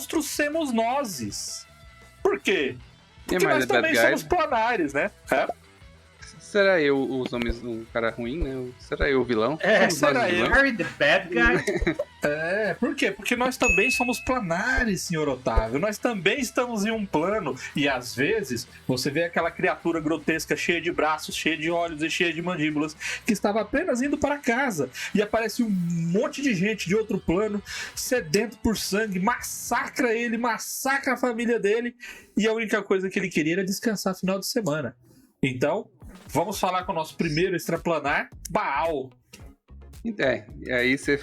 monstros somos nós. Por quê? Porque mais nós também bad guy? somos planares, né? Será eu os homens, um cara ruim, né? Será eu o vilão? Somos será nós os eu? vilões? Harry the bad guy. Por quê? Porque nós também somos planares, senhor Otávio. Nós também estamos em um plano. E às vezes, você vê aquela criatura grotesca cheia de braços, cheia de olhos e cheia de mandíbulas, que estava apenas indo para casa. E aparece um monte de gente de outro plano, sedento por sangue, massacra ele, massacra a família dele. E a única coisa que ele queria era descansar final de semana. Então, vamos falar com o nosso primeiro extraplanar, Baal. E aí você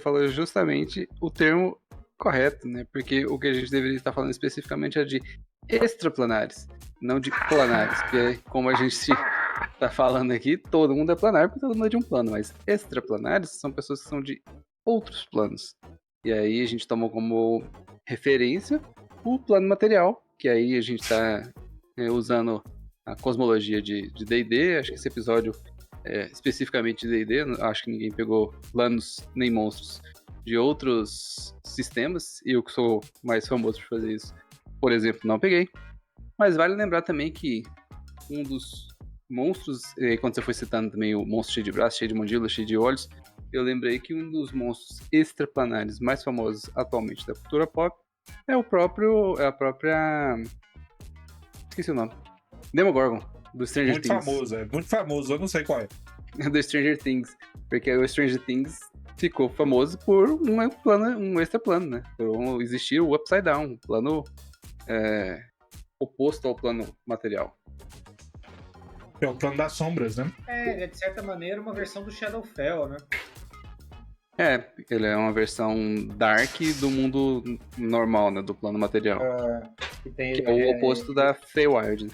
falou justamente o termo correto, né? Porque o que a gente deveria estar falando especificamente é de extraplanares, não de planares. Porque como a gente está falando aqui, todo mundo é planar porque todo mundo é de um plano, mas extraplanares são pessoas que são de outros planos. E aí a gente tomou como referência o plano material, que aí a gente está usando a cosmologia de D&D. Acho que esse episódio especificamente de D&D, acho que ninguém pegou planos nem monstros de outros sistemas, e eu que sou mais famoso por fazer isso, por exemplo, não peguei. Mas vale lembrar também que um dos monstros, quando você foi citando também o monstro cheio de braços, cheio de mandíbulas, cheio de olhos, eu lembrei que um dos monstros extraplanares mais famosos atualmente da cultura pop é a própria... esqueci o nome. Demogorgon, do Stranger Things. Muito famoso, eu não sei qual é. Do Stranger Things, porque o Stranger Things ficou famoso por um extra plano, né? Então existia o Upside Down, um plano oposto ao plano material. É o plano das sombras, né? Ele é de certa maneira uma versão do Shadowfell, né? Ele é uma versão dark do mundo normal, né? Do plano material. Que é o oposto da Feywild, né?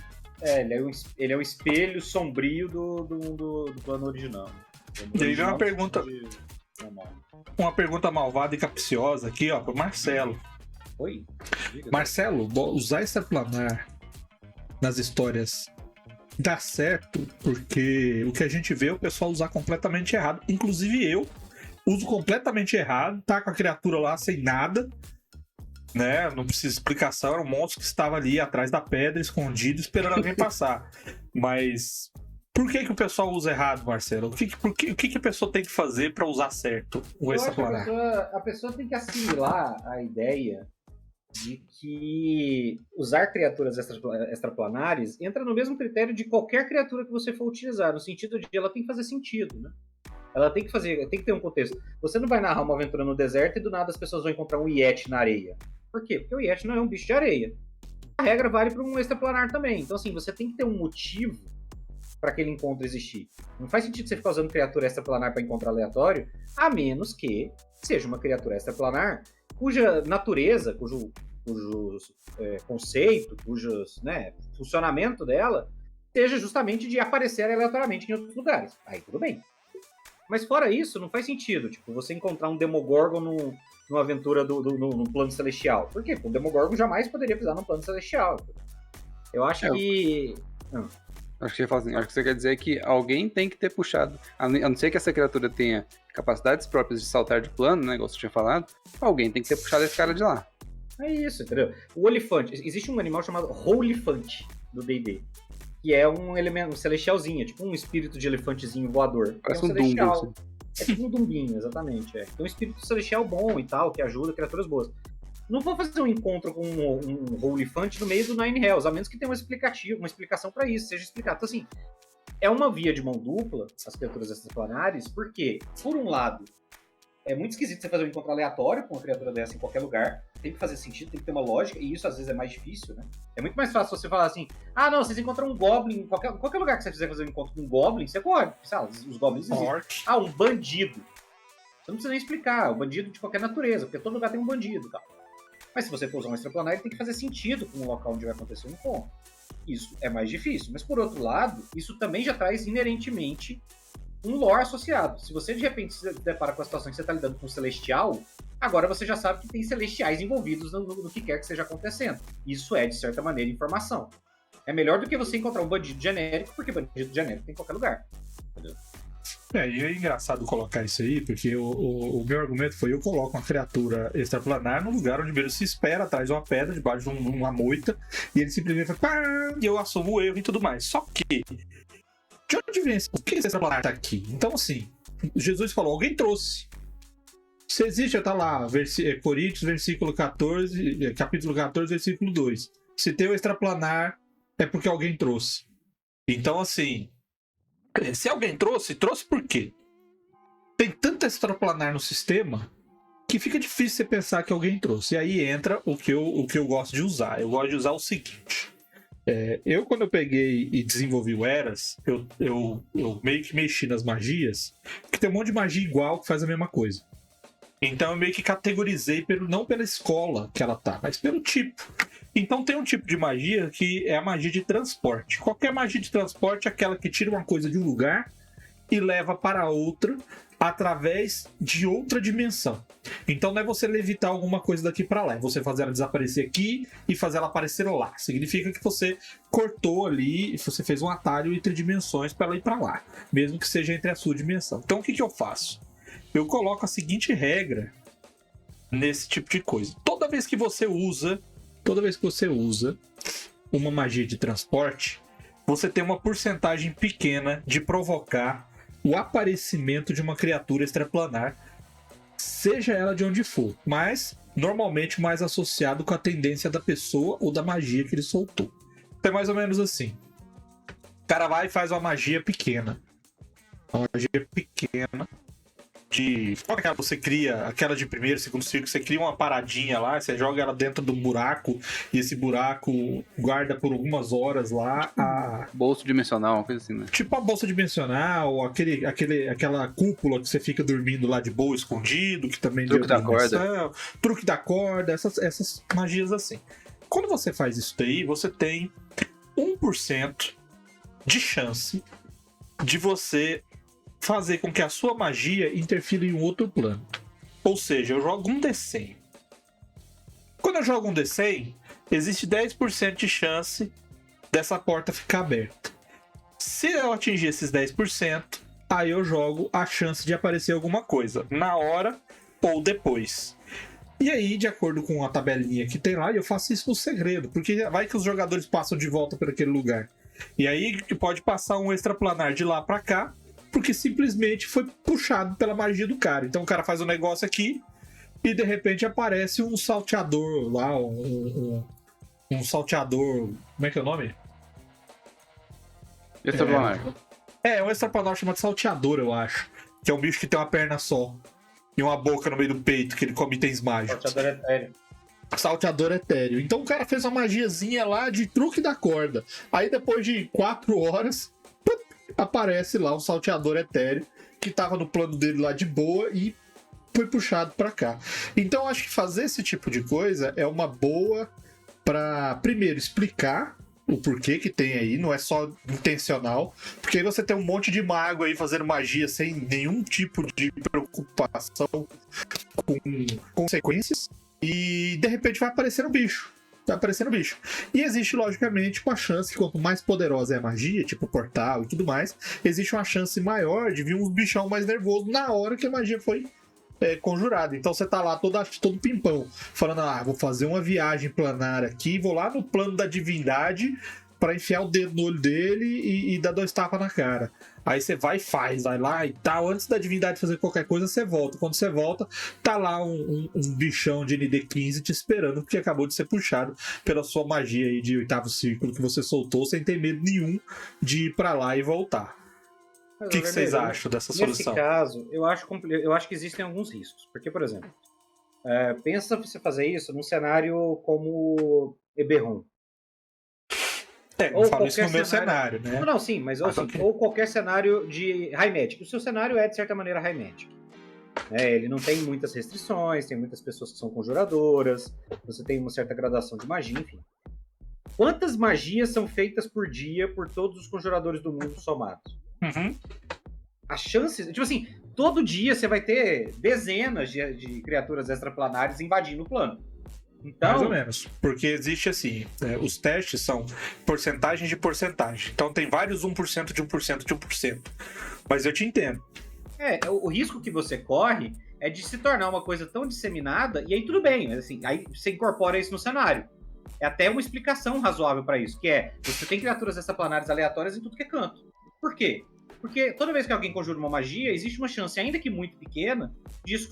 Ele é um espelho sombrio do plano original. E aí vem uma pergunta malvada e capciosa aqui, ó, pro Marcelo. Oi? Marcelo, usar extraplanar nas histórias dá certo, porque o que a gente vê é o pessoal usar completamente errado. Inclusive eu uso completamente errado, tá com a criatura lá sem nada, né? Não precisa de explicação, era um monstro que estava ali atrás da pedra, escondido, esperando alguém passar. Mas por que o pessoal usa errado, Marcelo? O que a pessoa tem que fazer para usar certo o extraplanar? A pessoa tem que assimilar a ideia de que usar criaturas extraplanares entra no mesmo critério de qualquer criatura que você for utilizar, no sentido de ela tem que fazer sentido, né? Ela tem que ter um contexto. Você não vai narrar uma aventura no deserto e do nada as pessoas vão encontrar um Yeti na areia. Por quê? Porque o Yeti não é um bicho de areia. A regra vale para um extraplanar também. Então, assim, você tem que ter um motivo para aquele encontro existir. Não faz sentido você ficar usando criatura extraplanar para encontro aleatório, a menos que seja uma criatura extraplanar cuja natureza, cujo conceito, cujo funcionamento dela seja justamente de aparecer aleatoriamente em outros lugares. Aí tudo bem. Mas fora isso, não faz sentido, tipo, você encontrar um Demogorgon numa aventura no plano celestial. Por quê? Porque o Demogorgon jamais poderia pisar no plano celestial. Eu acho que... Acho que você quer dizer que alguém tem que ter puxado, a não ser que essa criatura tenha capacidades próprias de saltar de plano, né, igual você tinha falado, alguém tem que ter puxado esse cara de lá. É isso, entendeu? O olifante, existe um animal chamado Rolifante do D&D, que é um elemento, um celestialzinho, tipo um espírito de elefantezinho voador. Parece um celestial. Dumbo, assim. É tipo um dumbinho, exatamente. É um espírito celestial bom e tal, que ajuda criaturas boas. Não vou fazer um encontro com um Rolifante no meio do Nine Hells, a menos que tenha uma explicação pra isso, seja explicado. Então, assim, é uma via de mão dupla, as criaturas extraplanares, porque, por um lado, é muito esquisito você fazer um encontro aleatório com uma criatura dessa em qualquer lugar. Tem que fazer sentido, tem que ter uma lógica, e isso às vezes é mais difícil, né? É muito mais fácil você falar assim, não, vocês encontram um Goblin, em qualquer lugar que você quiser fazer um encontro com um Goblin, você pode, sabe? Os Goblins existem. Um bandido. Você não precisa nem explicar, o bandido de qualquer natureza, porque todo lugar tem um bandido, tá? Mas se você for usar um extraplanar, ele tem que fazer sentido com o local onde vai acontecer um encontro. Isso é mais difícil, mas por outro lado, isso também já traz inerentemente um lore associado. Se você de repente se depara com a situação que você está lidando com um celestial, agora você já sabe que tem celestiais envolvidos no que quer que esteja acontecendo. Isso é, de certa maneira, informação. É melhor do que você encontrar um bandido genérico, porque bandido genérico tem em qualquer lugar. Entendeu? E é engraçado colocar isso aí, porque o meu argumento foi: eu coloco uma criatura extraplanar no lugar onde ele se espera, atrás de uma pedra, debaixo de uma moita, e ele simplesmente faz pá, e eu assumo o erro e tudo mais. Só que, de onde vem esse? Por que esse extraplanar tá aqui? Então, assim, Jesus falou: alguém trouxe. Se existe, tá lá, Coríntios, versículo 14, capítulo 14, versículo 2. Se tem o extraplanar, é porque alguém trouxe. Então, assim, se alguém trouxe por quê? Tem tanto extraplanar no sistema que fica difícil você pensar que alguém trouxe. E aí entra o que eu gosto de usar. Eu gosto de usar o seguinte. Quando eu peguei e desenvolvi o Eras, eu meio que mexi nas magias, porque tem um monte de magia igual que faz a mesma coisa. Então eu meio que categorizei não pela escola que ela tá, mas pelo tipo. Então tem um tipo de magia que é a magia de transporte. Qualquer magia de transporte é aquela que tira uma coisa de um lugar e leva para outra através de outra dimensão. Então não é você levitar alguma coisa daqui para lá, é você fazer ela desaparecer aqui e fazer ela aparecer lá. Significa que você cortou ali, você fez um atalho entre dimensões para ela ir para lá, mesmo que seja entre a sua dimensão. Então o que eu faço? Eu coloco a seguinte regra nesse tipo de coisa. Toda vez que você usa uma magia de transporte, você tem uma porcentagem pequena de provocar o aparecimento de uma criatura extraplanar, seja ela de onde for, mas normalmente mais associado com a tendência da pessoa ou da magia que ele soltou. Então é mais ou menos assim. O cara vai e faz uma magia pequena. Uma magia pequena. Você cria aquela de primeiro, segundo círculo, você cria uma paradinha lá, você joga ela dentro de um buraco e esse buraco guarda por algumas horas lá a... Bolso dimensional, uma coisa assim, né? Tipo a bolsa dimensional, aquela cúpula que você fica dormindo lá de boa, escondido, que também truque da corda. Truque da corda, essas magias assim. Quando você faz isso daí, você tem 1% de chance de você fazer com que a sua magia interfira em um outro plano. Ou seja, eu jogo um D100. Quando eu jogo um D100, existe 10% de chance dessa porta ficar aberta. Se eu atingir esses 10%, aí eu jogo a chance de aparecer alguma coisa, na hora ou depois. E aí, de acordo com a tabelinha que tem lá, eu faço isso no segredo, porque vai que os jogadores passam de volta por aquele lugar. E aí pode passar um extraplanar de lá pra cá, porque simplesmente foi puxado pela magia do cara. Então o cara faz um negócio aqui e de repente aparece um salteador lá, um salteador... Como é que é o nome? Extraplanar. Um extraplanar chamado salteador, eu acho. Que é um bicho que tem uma perna só e uma boca no meio do peito, que ele come itens mágicos. Salteador etéreo. Salteador etéreo. Então o cara fez uma magiazinha lá de truque da corda. Aí depois de 4 horas... aparece lá um salteador etéreo que tava no plano dele lá de boa e foi puxado pra cá. Então acho que fazer esse tipo de coisa é uma boa pra, primeiro, explicar o porquê que tem aí, não é só intencional, porque aí você tem um monte de mago aí fazendo magia sem nenhum tipo de preocupação com consequências e de repente vai aparecer um bicho. E existe, logicamente, uma chance que quanto mais poderosa é a magia, tipo portal e tudo mais, existe uma chance maior de vir um bichão mais nervoso na hora que a magia foi conjurada. Então você tá lá todo pimpão, falando, vou fazer uma viagem planar aqui, vou lá no plano da divindade pra enfiar o dedo no olho dele e dar 2 tapas na cara. Aí você vai lá e tal. Antes da divindade fazer qualquer coisa, você volta. Quando você volta, tá lá um bichão de ND15 te esperando, porque acabou de ser puxado pela sua magia aí de 8º círculo que você soltou sem ter medo nenhum de ir pra lá e voltar. O que vocês acham dessa solução? Nesse caso, eu acho que existem alguns riscos. Porque, por exemplo, pensa você fazer isso num cenário como Eberron. Eu falo isso no meu cenário, né? Não, sim, mas ou qualquer cenário de High Magic. O seu cenário é, de certa maneira, High Magic. Ele não tem muitas restrições, tem muitas pessoas que são conjuradoras, você tem uma certa gradação de magia, enfim. Quantas magias são feitas por dia por todos os conjuradores do mundo somados? Uhum. As chances... Tipo assim, todo dia você vai ter dezenas de criaturas extraplanares invadindo o plano. Então... Mais ou menos, porque existe assim, os testes são porcentagem de porcentagem, então tem vários 1% de 1% de 1%, mas eu te entendo, O risco que você corre é de se tornar uma coisa tão disseminada, e aí tudo bem, mas assim, aí você incorpora isso no cenário. É até uma explicação razoável para isso, que é, você tem criaturas extraplanares aleatórias em tudo que é canto. Por quê? Porque toda vez que alguém conjura uma magia, existe uma chance, ainda que muito pequena, disso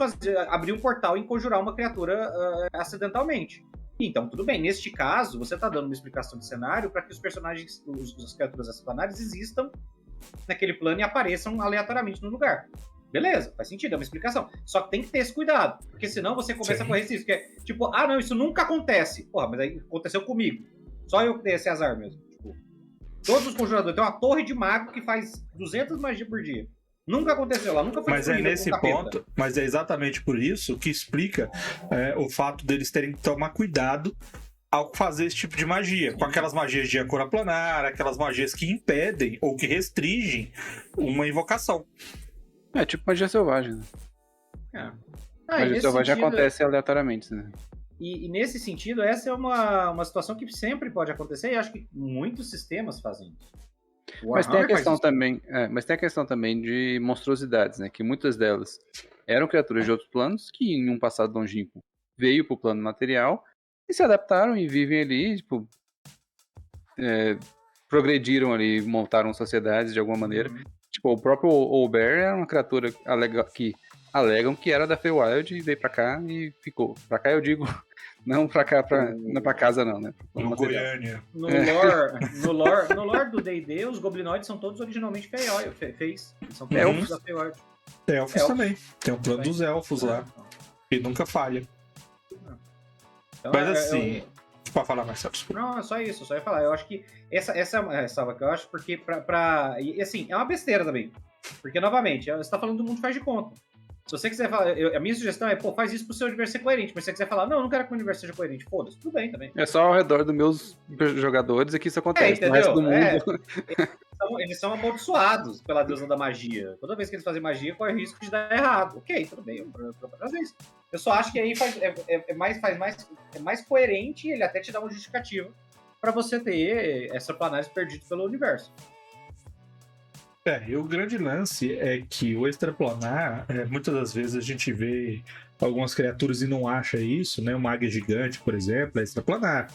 abrir um portal e conjurar uma criatura acidentalmente. Então, tudo bem, neste caso, você está dando uma explicação de cenário para que os personagens, as criaturas extraplanares existam naquele plano e apareçam aleatoriamente no lugar. Beleza, faz sentido, é uma explicação. Só que tem que ter esse cuidado, porque senão você começa a correr esse risco, que é tipo, não, isso nunca acontece. Porra, mas aí aconteceu comigo. Só eu que dei esse azar mesmo. Tipo, todos os conjuradores têm uma torre de mago que faz 200 magias por dia. Nunca aconteceu lá, nunca foi Mas é nesse ponto, mas é exatamente por isso que explica o fato deles terem que tomar cuidado ao fazer esse tipo de magia, com aquelas magias de âncora planar, aquelas magias que impedem ou que restringem uma invocação. É tipo magia selvagem, né? Magia selvagem acontece aleatoriamente, né? E nesse sentido, essa é uma situação que sempre pode acontecer, e acho que muitos sistemas fazem isso. Mas tem a questão também de monstruosidades, né? Que muitas delas eram criaturas de outros planos que em um passado longínquo veio pro plano material e se adaptaram e vivem ali, tipo, progrediram ali, montaram sociedades de alguma maneira. Tipo, o próprio Owlbear era uma criatura que alegam que era da Feywild e veio pra cá e ficou. Pra cá eu digo, não pra cá, não é pra casa não, né? No Goiânia. No lore do D&D, os goblinoides são todos originalmente Feys. São todos da Feywild. Elfos também. Tem o plano dos elfos lá. E nunca falha. Então, mas assim... Pode falar, Marcelo. Não, é só isso, só ia falar. Eu acho que essa é que eu acho, porque e assim, é uma besteira também. Porque, novamente, você tá falando do mundo faz de conta. Se você quiser falar, a minha sugestão é, faz isso pro seu universo ser coerente. Mas se você quiser falar, não quero que o universo seja coerente, foda-se, tudo bem também. É só ao redor dos meus jogadores é que isso acontece. Entendeu? No resto do mundo... Eles são amaldiçoados pela deusa da magia. Toda vez que eles fazem magia, corre o risco de dar errado. Ok, tudo bem, às vezes. Eu só acho que aí é mais coerente, ele até te dá uma justificativa pra você ter extraplanares perdidos pelo universo. E o grande lance é que o extraplanar, muitas das vezes a gente vê algumas criaturas e não acha isso, né? Uma águia gigante, por exemplo, é extraplanar.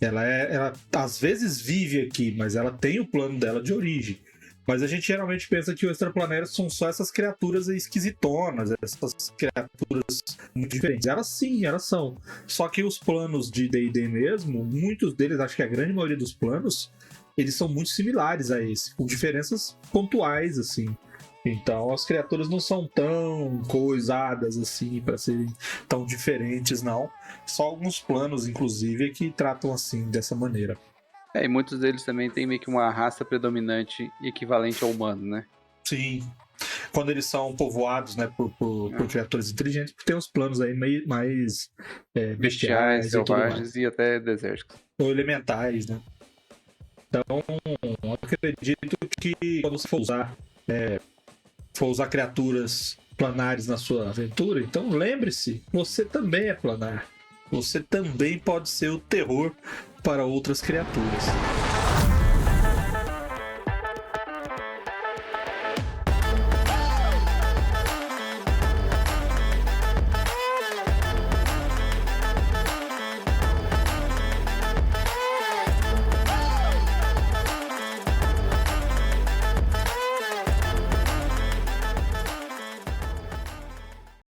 Ela às vezes vive aqui, mas ela tem o plano dela de origem. Mas a gente geralmente pensa que o extraplanário são só essas criaturas esquisitonas, essas criaturas muito diferentes. Elas sim, elas são. Só que os planos de D&D mesmo, muitos deles, acho que a grande maioria dos planos, eles são muito similares a esse, com diferenças pontuais, assim. Então as criaturas não são tão coisadas assim para serem tão diferentes, não. Só alguns planos, inclusive, que tratam assim, dessa maneira. E muitos deles também têm meio que uma raça predominante equivalente ao humano, né? Sim. Quando eles são povoados, né, por criaturas inteligentes, tem uns planos aí mais bestiais, selvagens e até desérticos. Ou elementais, né? Então, eu acredito que quando você for usar criaturas planares na sua aventura, então lembre-se, você também é planar. Você também pode ser o terror para outras criaturas.